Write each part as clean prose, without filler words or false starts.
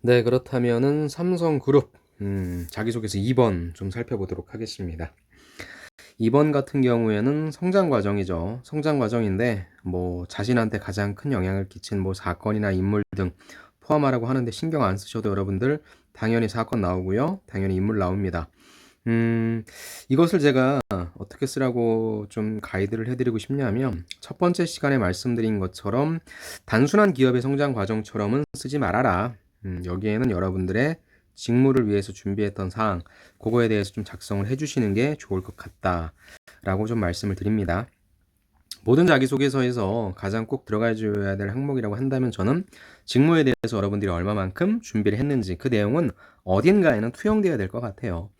네, 그렇다면은 삼성그룹 자기소개서 2번 좀 살펴보도록 하겠습니다. 2번 같은 경우에는 성장 과정이죠. 성장 과정인데 뭐 자신한테 가장 큰 영향을 끼친 뭐 사건이나 인물 등 포함하라고 하는데 신경 안 쓰셔도 여러분들 당연히 사건 나오고요. 당연히 인물 나옵니다. 이것을 제가 어떻게 쓰라고 좀 가이드를 해드리고 싶냐면 첫 번째 시간에 말씀드린 것처럼 단순한 기업의 성장 과정처럼은 쓰지 말아라. 여기에는 여러분들의 직무를 위해서 준비했던 사항, 그거에 대해서 좀 작성을 해주시는 게 좋을 것 같다라고 좀 말씀을 드립니다. 모든 자기소개서에서 가장 꼭 들어가 줘야 될 항목이라고 한다면 저는 직무에 대해서 여러분들이 얼마만큼 준비를 했는지 그 내용은 어딘가에는 투영되어야 될 것 같아요.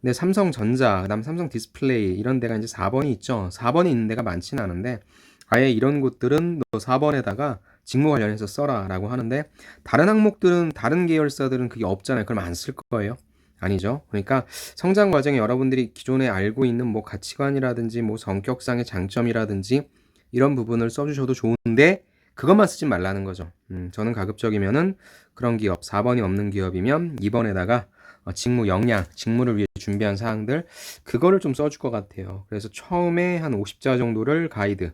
근데 삼성전자, 그다음 삼성 디스플레이 이런 데가 이제 4번이 있죠. 4번이 있는 데가 많지는 않은데 아예 이런 곳들은 너 4번에다가 직무 관련해서 써라라고 하는데 다른 항목들은 다른 계열사들은 그게 없잖아요. 그럼 안 쓸 거예요? 아니죠. 그러니까 성장 과정에 여러분들이 기존에 알고 있는 뭐 가치관이라든지 뭐 성격상의 장점이라든지 이런 부분을 써주셔도 좋은데 그것만 쓰지 말라는 거죠. 저는 가급적이면은 그런 기업 4번이 없는 기업이면 2번에다가 직무 역량, 직무를 위해 준비한 사항들 그거를 좀 써줄 것 같아요. 그래서 처음에 한 50자 정도를 가이드,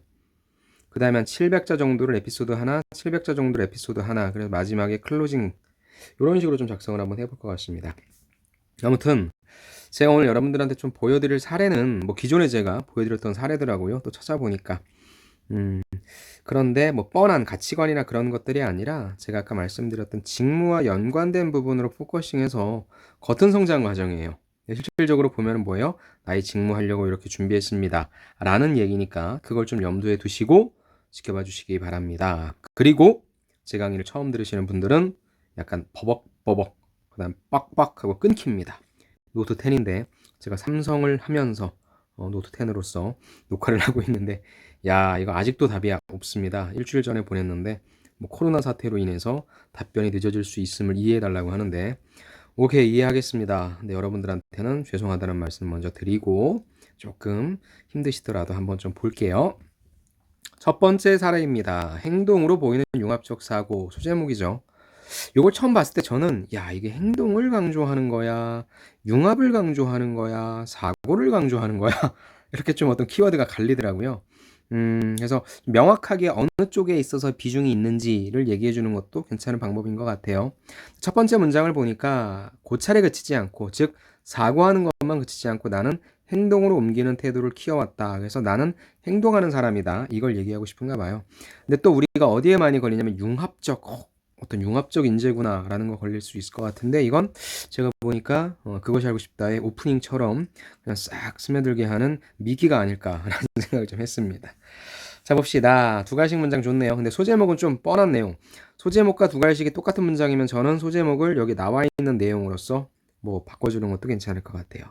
그 다음에 한 700자 정도를 에피소드 하나, 700자 정도를 에피소드 하나, 그래서 마지막에 클로징 이런 식으로 좀 작성을 한번 해볼 것 같습니다. 아무튼 제가 오늘 여러분들한테 좀 보여드릴 사례는 뭐 기존에 제가 보여드렸던 사례더라고요. 또 찾아보니까 음, 그런데 뭐 뻔한 가치관이나 그런 것들이 아니라 제가 아까 말씀드렸던 직무와 연관된 부분으로 포커싱해서 겉은 성장 과정이에요. 실질적으로 보면 뭐예요? 나의 직무하려고 이렇게 준비했습니다. 라는 얘기니까 그걸 좀 염두에 두시고 지켜봐 주시기 바랍니다. 그리고 제 강의를 처음 들으시는 분들은 약간 버벅버벅 그다음 빡빡 하고 끊깁니다. 노트 10인데 제가 삼성을 하면서 노트 10으로서 녹화를 하고 있는데 야 이거 아직도 답이 없습니다. 일주일 전에 보냈는데 뭐 코로나 사태로 인해서 답변이 늦어질 수 있음을 이해해 달라고 하는데 오케이 이해하겠습니다. 근데 여러분들한테는 죄송하다는 말씀 먼저 드리고 조금 힘드시더라도 한번 좀 볼게요. 첫 번째 사례입니다. 행동으로 보이는 융합적 사고 소제목이죠. 요걸 처음 봤을 때 저는 야 이게 행동을 강조하는 거야 융합을 강조하는 거야 사고를 강조하는 거야 이렇게 좀 어떤 키워드가 갈리더라고요. 그래서 명확하게 어느 쪽에 있어서 비중이 있는지를 얘기해 주는 것도 괜찮은 방법인 것 같아요. 첫 번째 문장을 보니까 고찰에 그치지 않고 즉 사고하는 것만 그치지 않고 나는 행동으로 옮기는 태도를 키워왔다. 그래서 나는 행동하는 사람이다. 이걸 얘기하고 싶은가 봐요. 근데 또 우리가 어디에 많이 걸리냐면 융합적 어떤 융합적 인재구나라는 거 걸릴 수 있을 것 같은데 이건 제가 보니까 그것이 알고 싶다의 오프닝처럼 그냥 싹 스며들게 하는 미끼가 아닐까라는 생각을 좀 했습니다. 자 봅시다. 두 갈씩 문장 좋네요. 근데 소제목은 좀 뻔한 내용. 소제목과 두 갈씩이 똑같은 문장이면 저는 소제목을 여기 나와 있는 내용으로서 뭐 바꿔주는 것도 괜찮을 것 같아요.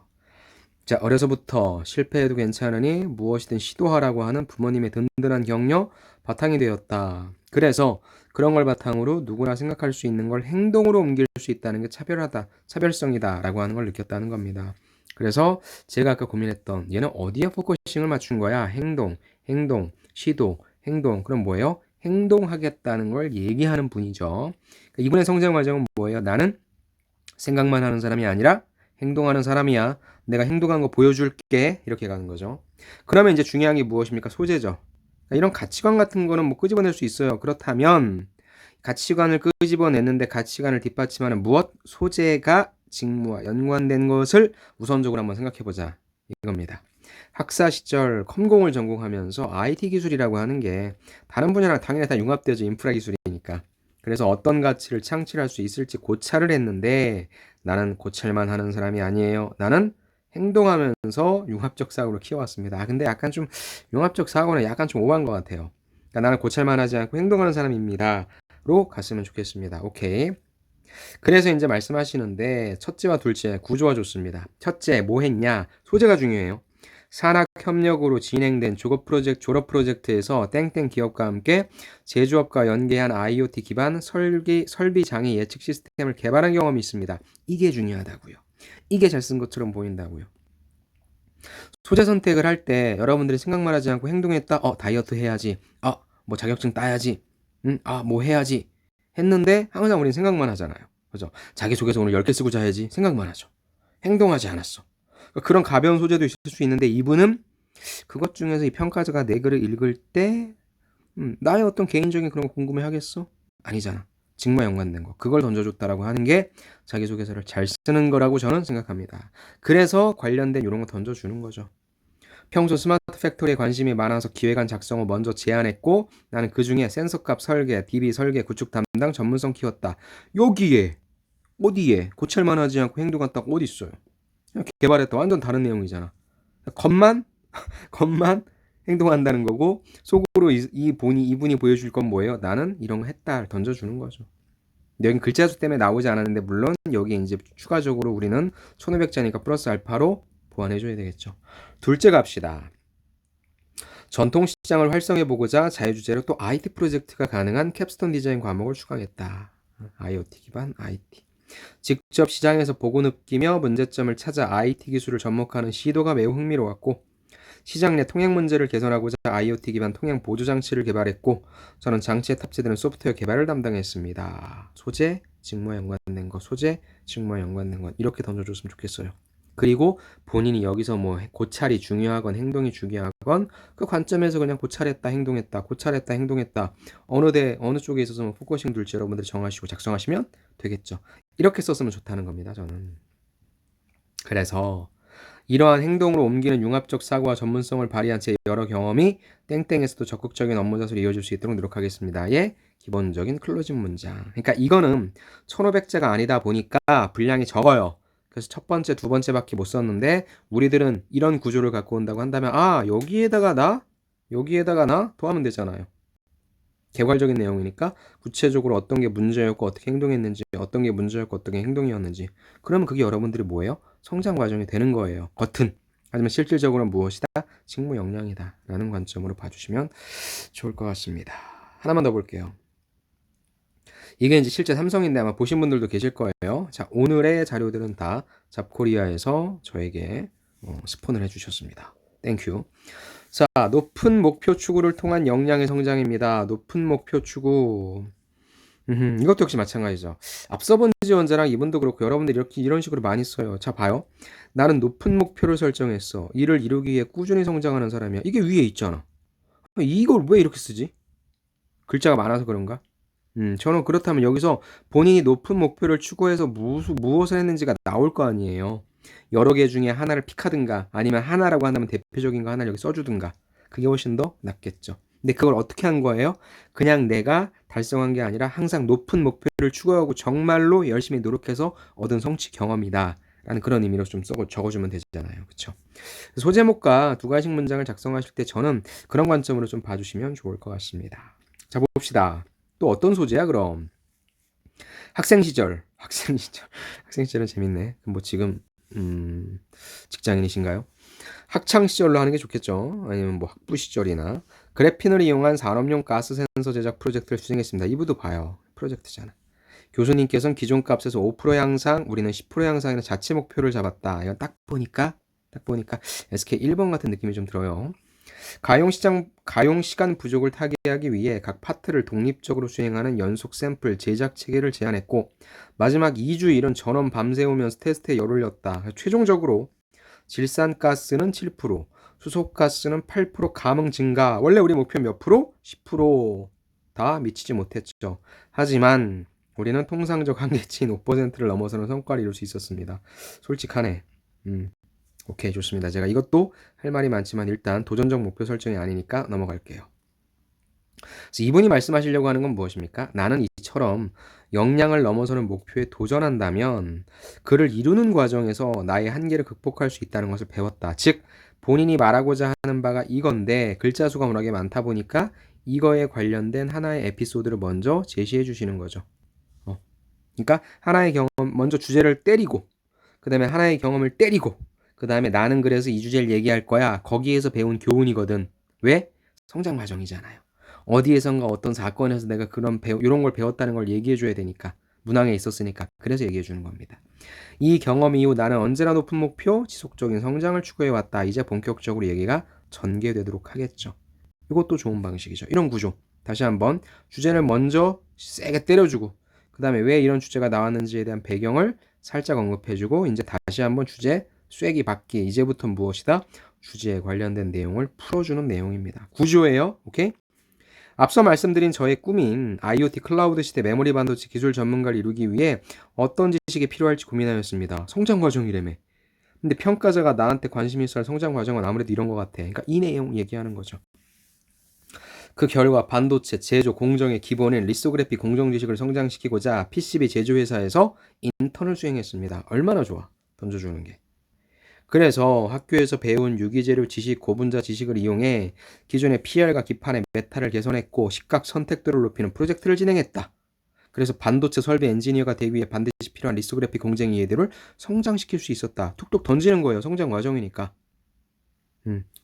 자, 어려서부터 실패해도 괜찮으니 무엇이든 시도하라고 하는 부모님의 든든한 격려 바탕이 되었다. 그래서 그런 걸 바탕으로 누구나 생각할 수 있는 걸 행동으로 옮길 수 있다는 게 차별하다, 차별성이다 라고 하는 걸 느꼈다는 겁니다. 그래서 제가 아까 고민했던 얘는 어디에 포커싱을 맞춘 거야? 행동, 행동, 시도, 행동. 그럼 뭐예요? 행동하겠다는 걸 얘기하는 분이죠. 이분의 성장 과정은 뭐예요? 나는 생각만 하는 사람이 아니라 행동하는 사람이야. 내가 행동한 거 보여줄게. 이렇게 가는 거죠. 그러면 이제 중요한 게 무엇입니까? 소재죠. 이런 가치관 같은 거는 뭐 끄집어낼 수 있어요. 그렇다면 가치관을 끄집어냈는데 가치관을 뒷받침하는 무엇? 소재가 직무와 연관된 것을 우선적으로 한번 생각해 보자. 이겁니다. 학사 시절 컴공을 전공하면서 IT 기술이라고 하는 게 다른 분야랑 당연히 다 융합되죠. 인프라 기술이니까. 그래서 어떤 가치를 창출할 수 있을지 고찰을 했는데 나는 고찰만 하는 사람이 아니에요. 나는 행동하면서 융합적 사고를 키워왔습니다. 근데 약간 좀 융합적 사고는 약간 좀 오버한 것 같아요. 그러니까 나는 고찰만 하지 않고 행동하는 사람입니다. 로 갔으면 좋겠습니다. 오케이. 그래서 이제 말씀하시는데 첫째와 둘째 구조가 좋습니다. 첫째 뭐 했냐? 소재가 중요해요. 산학협력으로 진행된 졸업 프로젝트에서 땡땡 기업과 함께 제조업과 연계한 IoT 기반 설비 장애 예측 시스템을 개발한 경험이 있습니다. 이게 중요하다고요. 이게 잘 쓴 것처럼 보인다고요. 소재 선택을 할 때 여러분들이 생각만 하지 않고 행동했다. 다이어트 해야지. 뭐 자격증 따야지. 뭐 해야지. 했는데 항상 우리는 생각만 하잖아요. 그죠? 자기소개서 오늘 10개 쓰고 자야지 생각만 하죠. 행동하지 않았어. 그러니까 그런 가벼운 소재도 있을 수 있는데 이분은 그것 중에서 이 평가자가 내 글을 읽을 때 나의 어떤 개인적인 그런 거 궁금해 하겠어? 아니잖아. 직무와 연관된 거. 그걸 던져줬다라고 하는 게 자기소개서를 잘 쓰는 거라고 저는 생각합니다. 그래서 관련된 이런 거 던져주는 거죠. 평소 스마트 팩토리에 관심이 많아서 기획안 작성을 먼저 제안했고 나는 그중에 센서값 설계, DB 설계, 구축 담당 전문성 키웠다. 여기에 어디에 고찰만 하지 않고 행동한 딱 어디 있어요? 그냥 개발했다. 완전 다른 내용이잖아. 겉만 겉만 행동한다는 거고 속으로 이분이 보여줄 건 뭐예요? 나는 이런 거 했다 던져주는 거죠. 여기 글자 수 때문에 나오지 않았는데 물론 여기 이제 추가적으로 우리는 1500자니까 플러스 알파로 보완해줘야 되겠죠. 둘째 갑시다. 전통시장을 활성해보고자 자유주제로 또 IT 프로젝트가 가능한 캡스톤 디자인 과목을 추가했다. IoT 기반 IT. 직접 시장에서 보고 느끼며 문제점을 찾아 IT 기술을 접목하는 시도가 매우 흥미로웠고 시장 내 통행 문제를 개선하고자 IoT 기반 통행 보조 장치를 개발했고 저는 장치에 탑재되는 소프트웨어 개발을 담당했습니다. 소재, 직무와 연관된 것, 소재, 직무와 연관된 것 이렇게 던져줬으면 좋겠어요. 그리고 본인이 여기서 뭐 고찰이 중요하건 행동이 중요하건 그 관점에서 그냥 고찰했다 행동했다 고찰했다 행동했다 어느 쪽에 있어서 뭐 포커싱 둘지 여러분들이 정하시고 작성하시면 되겠죠. 이렇게 썼으면 좋다는 겁니다. 저는. 그래서 이러한 행동으로 옮기는 융합적 사고와 전문성을 발휘한 제 여러 경험이 땡땡에서도 적극적인 업무 자수를 이어줄 수 있도록 노력하겠습니다의 기본적인 클로징 문장. 그러니까 이거는 1500자가 아니다 보니까 분량이 적어요. 그래서 첫 번째, 두 번째밖에 못 썼는데 우리들은 이런 구조를 갖고 온다고 한다면 여기에다가 나 더하면 되잖아요. 개괄적인 내용이니까 구체적으로 어떤 게 문제였고 어떻게 행동했는지 어떤 게 문제였고 어떤 게 행동이었는지 그러면 그게 여러분들이 뭐예요? 성장 과정이 되는 거예요. 겉은. 하지만 실질적으로는 무엇이다? 직무 역량이다 라는 관점으로 봐주시면 좋을 것 같습니다. 하나만 더 볼게요. 이게 이제 실제 삼성인데 아마 보신 분들도 계실 거예요. 자, 오늘의 자료들은 다 잡코리아에서 저에게 스폰을 해주셨습니다. 땡큐. 자, 높은 목표 추구를 통한 역량의 성장입니다. 높은 목표 추구. 이것도 역시 마찬가지죠. 앞서 본 지원자랑 이분도 그렇고 여러분들이 이런 식으로 많이 써요. 자, 봐요. 나는 높은 목표를 설정했어. 이를 이루기 위해 꾸준히 성장하는 사람이야. 이게 위에 있잖아. 이걸 왜 이렇게 쓰지? 글자가 많아서 그런가? 저는 그렇다면 여기서 본인이 높은 목표를 추구해서 무엇을 했는지가 나올 거 아니에요. 여러 개 중에 하나를 픽하든가 아니면 하나라고 한다면 대표적인 거 하나를 여기 써주든가 그게 훨씬 더 낫겠죠. 근데 그걸 어떻게 한 거예요? 그냥 내가 달성한 게 아니라 항상 높은 목표를 추구하고 정말로 열심히 노력해서 얻은 성취 경험이다 라는 그런 의미로 좀 적어주면 되잖아요. 그쵸? 소제목과 두 가지 문장을 작성하실 때 저는 그런 관점으로 좀 봐주시면 좋을 것 같습니다. 자, 봅시다. 또 어떤 소재야 그럼? 학생 시절은 재밌네. 뭐 지금 직장인이신가요? 학창 시절로 하는 게 좋겠죠. 아니면 뭐 학부 시절이나 그래핀을 이용한 산업용 가스 센서 제작 프로젝트를 수행했습니다. 이부도 봐요. 프로젝트잖아. 교수님께서는 기존 값에서 5% 향상, 우리는 10% 향상이라는 자체 목표를 잡았다. 이건 딱 보니까 SK 1번 같은 느낌이 좀 들어요. 가용 시간 부족을 타개하기 위해 각 파트를 독립적으로 수행하는 연속 샘플 제작 체계를 제안했고 마지막 2주 일은 전원 밤새우면서 테스트에 열을 올렸다. 최종적으로 질산가스는 7%, 수소가스는 8% 감응 증가. 원래 우리 목표 몇 프로? 10%다 미치지 못했죠. 하지만 우리는 통상적 한계치인 5%를 넘어서는 성과를 이룰 수 있었습니다. 솔직하네. 오케이, 좋습니다. 제가 이것도 할 말이 많지만 일단 도전적 목표 설정이 아니니까 넘어갈게요. 그래서 이분이 말씀하시려고 하는 건 무엇입니까? 나는 이처럼 역량을 넘어서는 목표에 도전한다면 그를 이루는 과정에서 나의 한계를 극복할 수 있다는 것을 배웠다. 즉 본인이 말하고자 하는 바가 이건데 글자 수가 워낙에 많다 보니까 이거에 관련된 하나의 에피소드를 먼저 제시해 주시는 거죠. 그러니까 하나의 경험 먼저 주제를 때리고 그 다음에 하나의 경험을 때리고 그 다음에 나는 그래서 이 주제를 얘기할 거야. 거기에서 배운 교훈이거든. 왜? 성장 과정이잖아요. 어디에선가 어떤 사건에서 내가 이런 걸 배웠다는 걸 얘기해 줘야 되니까. 문항에 있었으니까. 그래서 얘기해 주는 겁니다. 이 경험 이후 나는 언제나 높은 목표, 지속적인 성장을 추구해 왔다. 이제 본격적으로 얘기가 전개되도록 하겠죠. 이것도 좋은 방식이죠. 이런 구조. 다시 한번 주제를 먼저 세게 때려주고 그 그 다음에 왜 이런 주제가 나왔는지에 대한 배경을 살짝 언급해주고 이제 다시 한번 주제 쐐기 받기 이제부터 무엇이다? 주제에 관련된 내용을 풀어주는 내용입니다. 구조예요. 오케이? 앞서 말씀드린 저의 꿈인 IoT 클라우드 시대 메모리 반도체 기술 전문가를 이루기 위해 어떤 지식이 필요할지 고민하였습니다. 성장 과정이라며. 근데 평가자가 나한테 관심 있어 할 성장 과정은 아무래도 이런 것 같아. 그러니까 이 내용 얘기하는 거죠. 그 결과 반도체 제조 공정의 기본인 리소그래피 공정 지식을 성장시키고자 PCB 제조회사에서 인턴을 수행했습니다. 얼마나 좋아. 던져주는 게. 그래서 학교에서 배운 유기재료 지식, 고분자 지식을 이용해 기존의 PR과 기판의 메탈을 개선했고 시각 선택도를 높이는 프로젝트를 진행했다. 그래서 반도체 설비 엔지니어가 되기 위해 반드시 필요한 리소그래피 공정 이해도를 성장시킬 수 있었다. 툭툭 던지는 거예요. 성장 과정이니까.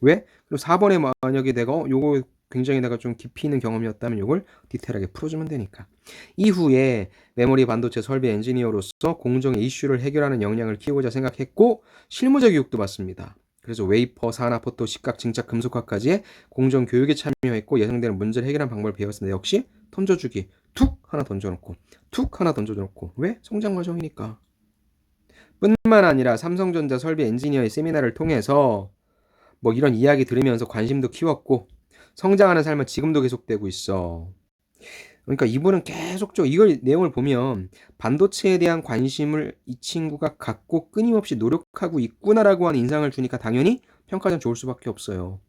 왜? 그리고 4번에 만약에 내가 요거 굉장히 내가 좀 깊이 있는 경험이었다면 요걸 디테일하게 풀어주면 되니까. 이후에 메모리 반도체 설비 엔지니어로서 공정의 이슈를 해결하는 역량을 키우고자 생각했고 실무자 교육도 받습니다. 그래서 웨이퍼, 산화포토, 식각, 증착, 금속화까지의 공정 교육에 참여했고 예상되는 문제를 해결하는 방법을 배웠습니다. 역시 던져주기. 툭 하나 던져놓고 툭 하나 던져놓고. 왜? 성장 과정이니까. 뿐만 아니라 삼성전자 설비 엔지니어의 세미나를 통해서 뭐 이런 이야기 들으면서 관심도 키웠고 성장하는 삶은 지금도 계속되고 있어. 그러니까 이분은 계속적으로 이걸 내용을 보면 반도체에 대한 관심을 이 친구가 갖고 끊임없이 노력하고 있구나라고 하는 인상을 주니까 당연히 평가는 좋을 수밖에 없어요.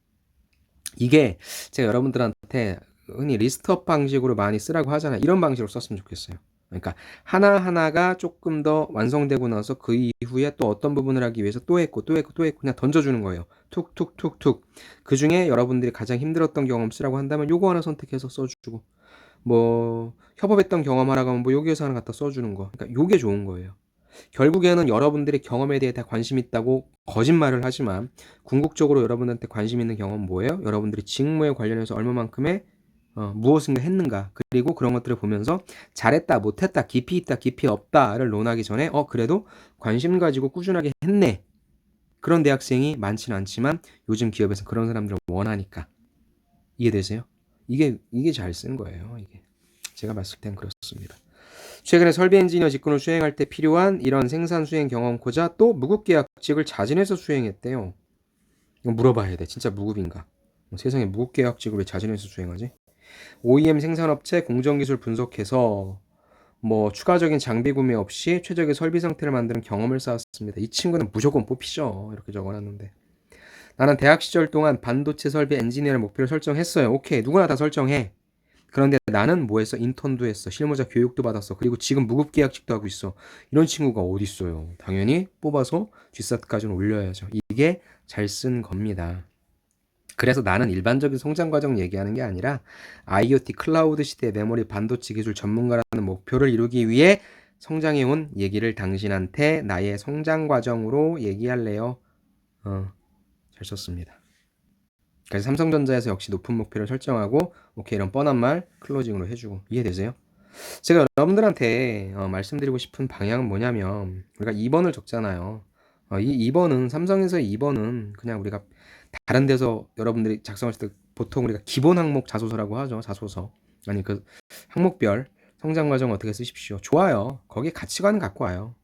이게 제가 여러분들한테 흔히 리스트업 방식으로 많이 쓰라고 하잖아요. 이런 방식으로 썼으면 좋겠어요. 그러니까 하나하나가 조금 더 완성되고 나서 그 이후에 또 어떤 부분을 하기 위해서 또 했고 또 했고 또 했고 그냥 던져주는 거예요. 툭툭툭툭. 그 중에 여러분들이 가장 힘들었던 경험 쓰라고 한다면 요거 하나 선택해서 써주고 뭐 협업했던 경험 하라고 하면 뭐 여기에서 하나 갖다 써주는 거. 그러니까 요게 좋은 거예요. 결국에는 여러분들의 경험에 대해 다 관심 있다고 거짓말을 하지만 궁극적으로 여러분한테 관심 있는 경험은 뭐예요? 여러분들이 직무에 관련해서 얼마만큼의 무엇인가 했는가, 그리고 그런 것들을 보면서 잘했다 못했다 깊이 있다 깊이 없다를 논하기 전에 그래도 관심 가지고 꾸준하게 했네, 그런 대학생이 많지는 않지만 요즘 기업에서 그런 사람들을 원하니까. 이해되세요? 이게 잘 쓴 거예요. 이게 제가 봤을 땐 그렇습니다. 최근에 설비 엔지니어 직군을 수행할 때 필요한 이런 생산 수행 경험코자 또 무급계약직을 자진해서 수행했대요. 이거 물어봐야 돼. 진짜 무급인가? 세상에 무급계약직을 왜 자진해서 수행하지? OEM 생산업체 공정기술 분석해서 뭐 추가적인 장비 구매 없이 최적의 설비 상태를 만드는 경험을 쌓았습니다. 이 친구는 무조건 뽑히죠. 이렇게 적어놨는데. 나는 대학 시절 동안 반도체 설비 엔지니어를 목표로 설정했어요. 오케이, 누구나 다 설정해. 그런데 나는 뭐 했어? 인턴도 했어. 실무자 교육도 받았어. 그리고 지금 무급계약직도 하고 있어. 이런 친구가 어디 있어요? 당연히 뽑아서 G사트까지는 올려야죠. 이게 잘 쓴 겁니다. 그래서 나는 일반적인 성장 과정 얘기하는 게 아니라 IoT 클라우드 시대 메모리 반도체 기술 전문가라는 목표를 이루기 위해 성장해온 얘기를 당신한테 나의 성장 과정으로 얘기할래요. 잘 썼습니다. 그래서 삼성전자에서 역시 높은 목표를 설정하고 오케이 이런 뻔한 말 클로징으로 해주고. 이해되세요? 제가 여러분들한테 말씀드리고 싶은 방향은 뭐냐면 우리가 2번을 적잖아요. 이 2번은 삼성에서의 2번은 그냥 우리가 다른 데서 여러분들이 작성하실 때 보통 우리가 기본 항목 자소서라고 하죠. 자소서. 아니 그 항목별 성장 과정 어떻게 쓰십시오. 좋아요. 거기에 가치관을 갖고 와요.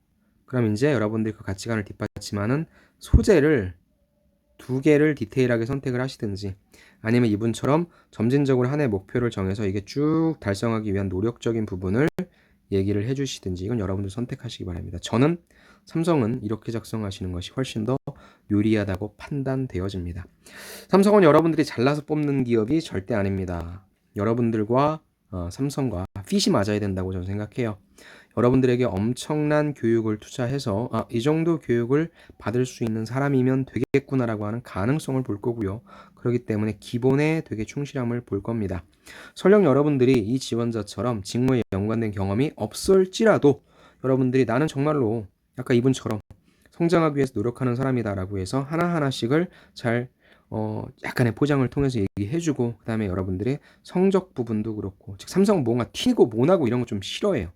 그럼 이제 여러분들이 그 가치관을 뒷받침하는 소재를 2개를 디테일하게 선택을 하시든지 아니면 이분처럼 점진적으로 한 해 목표를 정해서 이게 쭉 달성하기 위한 노력적인 부분을 얘기를 해주시든지 이건 여러분들 선택하시기 바랍니다. 저는 삼성은 이렇게 작성하시는 것이 훨씬 더 유리하다고 판단되어집니다. 삼성은 여러분들이 잘나서 뽑는 기업이 절대 아닙니다. 여러분들과 삼성과 핏이 맞아야 된다고 저는 생각해요. 여러분들에게 엄청난 교육을 투자해서 이 정도 교육을 받을 수 있는 사람이면 되겠구나라고 하는 가능성을 볼 거고요. 그렇기 때문에 기본에 되게 충실함을 볼 겁니다. 설령 여러분들이 이 지원자처럼 직무에 연관된 경험이 없을지라도 여러분들이 나는 정말로 아까 이분처럼 성장하기 위해서 노력하는 사람이다라고 해서 하나하나씩을 잘 약간의 포장을 통해서 얘기해주고 그 다음에 여러분들의 성적 부분도 그렇고 즉 삼성은 뭔가 튀고 모나고 이런 거 좀 싫어해요.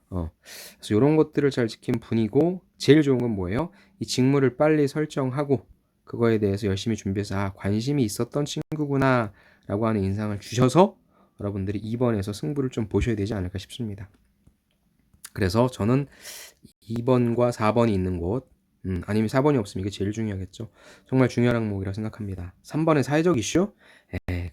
그래서 이런 것들을 잘 지킨 분이고 제일 좋은 건 뭐예요? 이 직무를 빨리 설정하고 그거에 대해서 열심히 준비해서 관심이 있었던 친구구나 라고 하는 인상을 주셔서 여러분들이 2번에서 승부를 좀 보셔야 되지 않을까 싶습니다. 그래서 저는 2번과 4번이 있는 곳, 아니면 4번이 없으면 이게 제일 중요하겠죠. 정말 중요한 항목이라 생각합니다. 3번의 사회적 이슈?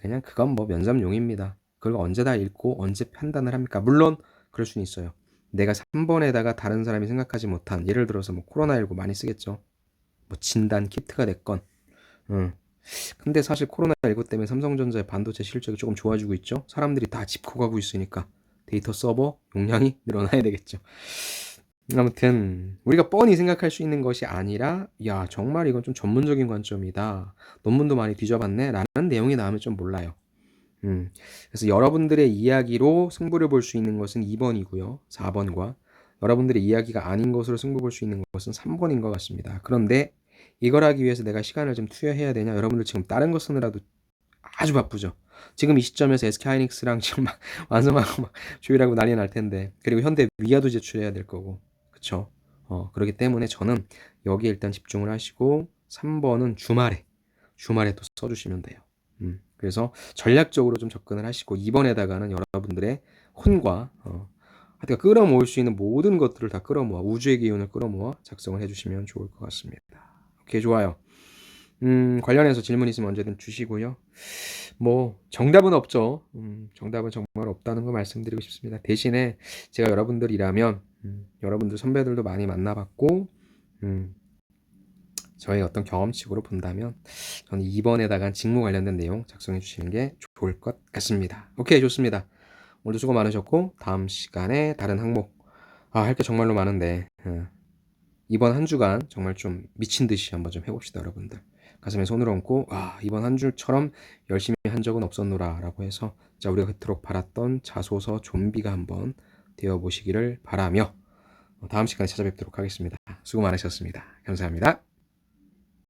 그냥 그건 뭐 면접용입니다. 그걸 언제 다 읽고 언제 판단을 합니까? 물론 그럴 수는 있어요. 내가 3번에다가 다른 사람이 생각하지 못한, 예를 들어서 뭐 코로나19 많이 쓰겠죠. 뭐 진단 키트가 됐건. 근데 사실 코로나19 때문에 삼성전자의 반도체 실적이 조금 좋아지고 있죠. 사람들이 다 짚고 가고 있으니까 데이터 서버 용량이 늘어나야 되겠죠. 아무튼 우리가 뻔히 생각할 수 있는 것이 아니라, 야 정말 이건 좀 전문적인 관점이다, 논문도 많이 뒤져봤네 라는 내용이 나오면 좀 몰라요. 그래서 여러분들의 이야기로 승부를 볼 수 있는 것은 2번이고요 4번과 여러분들의 이야기가 아닌 것으로 승부 볼 수 있는 것은 3번인 것 같습니다. 그런데 이걸 하기 위해서 내가 시간을 좀 투여해야 되냐? 여러분들 지금 다른 거 쓰느라도 아주 바쁘죠. 지금 이 시점에서 SK하이닉스랑 지금 막 완성하고 막 조율하고 난리 날 텐데, 그리고 현대 위아도 제출해야 될 거고, 그쵸? 그렇기 때문에 저는 여기에 일단 집중을 하시고 3번은 주말에 또 써주시면 돼요. 그래서 전략적으로 좀 접근을 하시고 2번에다가는 여러분들의 혼과 하여튼 끌어모을 수 있는 모든 것들을 다 끌어모아, 우주의 기운을 끌어모아 작성을 해주시면 좋을 것 같습니다. 오케이, 좋아요. 관련해서 질문 있으면 언제든 주시고요. 뭐 정답은 없죠. 정답은 정말 없다는 거 말씀드리고 싶습니다. 대신에 제가 여러분들이라면, 여러분들 선배들도 많이 만나봤고, 저의 어떤 경험칙으로 본다면 저는 2번에다가 직무 관련된 내용 작성해 주시는 게 좋을 것 같습니다. 오케이, 좋습니다. 오늘도 수고 많으셨고, 다음 시간에 다른 항목, 할 게 정말로 많은데, 이번 한 주간 정말 좀 미친 듯이 한번 좀 해봅시다, 여러분들. 가슴에 손을 얹고, 이번 한 주처럼 열심히 한 적은 없었노라 라고 해서 자, 우리가 그토록 바랐던 자소서 좀비가 한번 되어보시기를 바라며 다음 시간에 찾아뵙도록 하겠습니다. 수고 많으셨습니다. 감사합니다.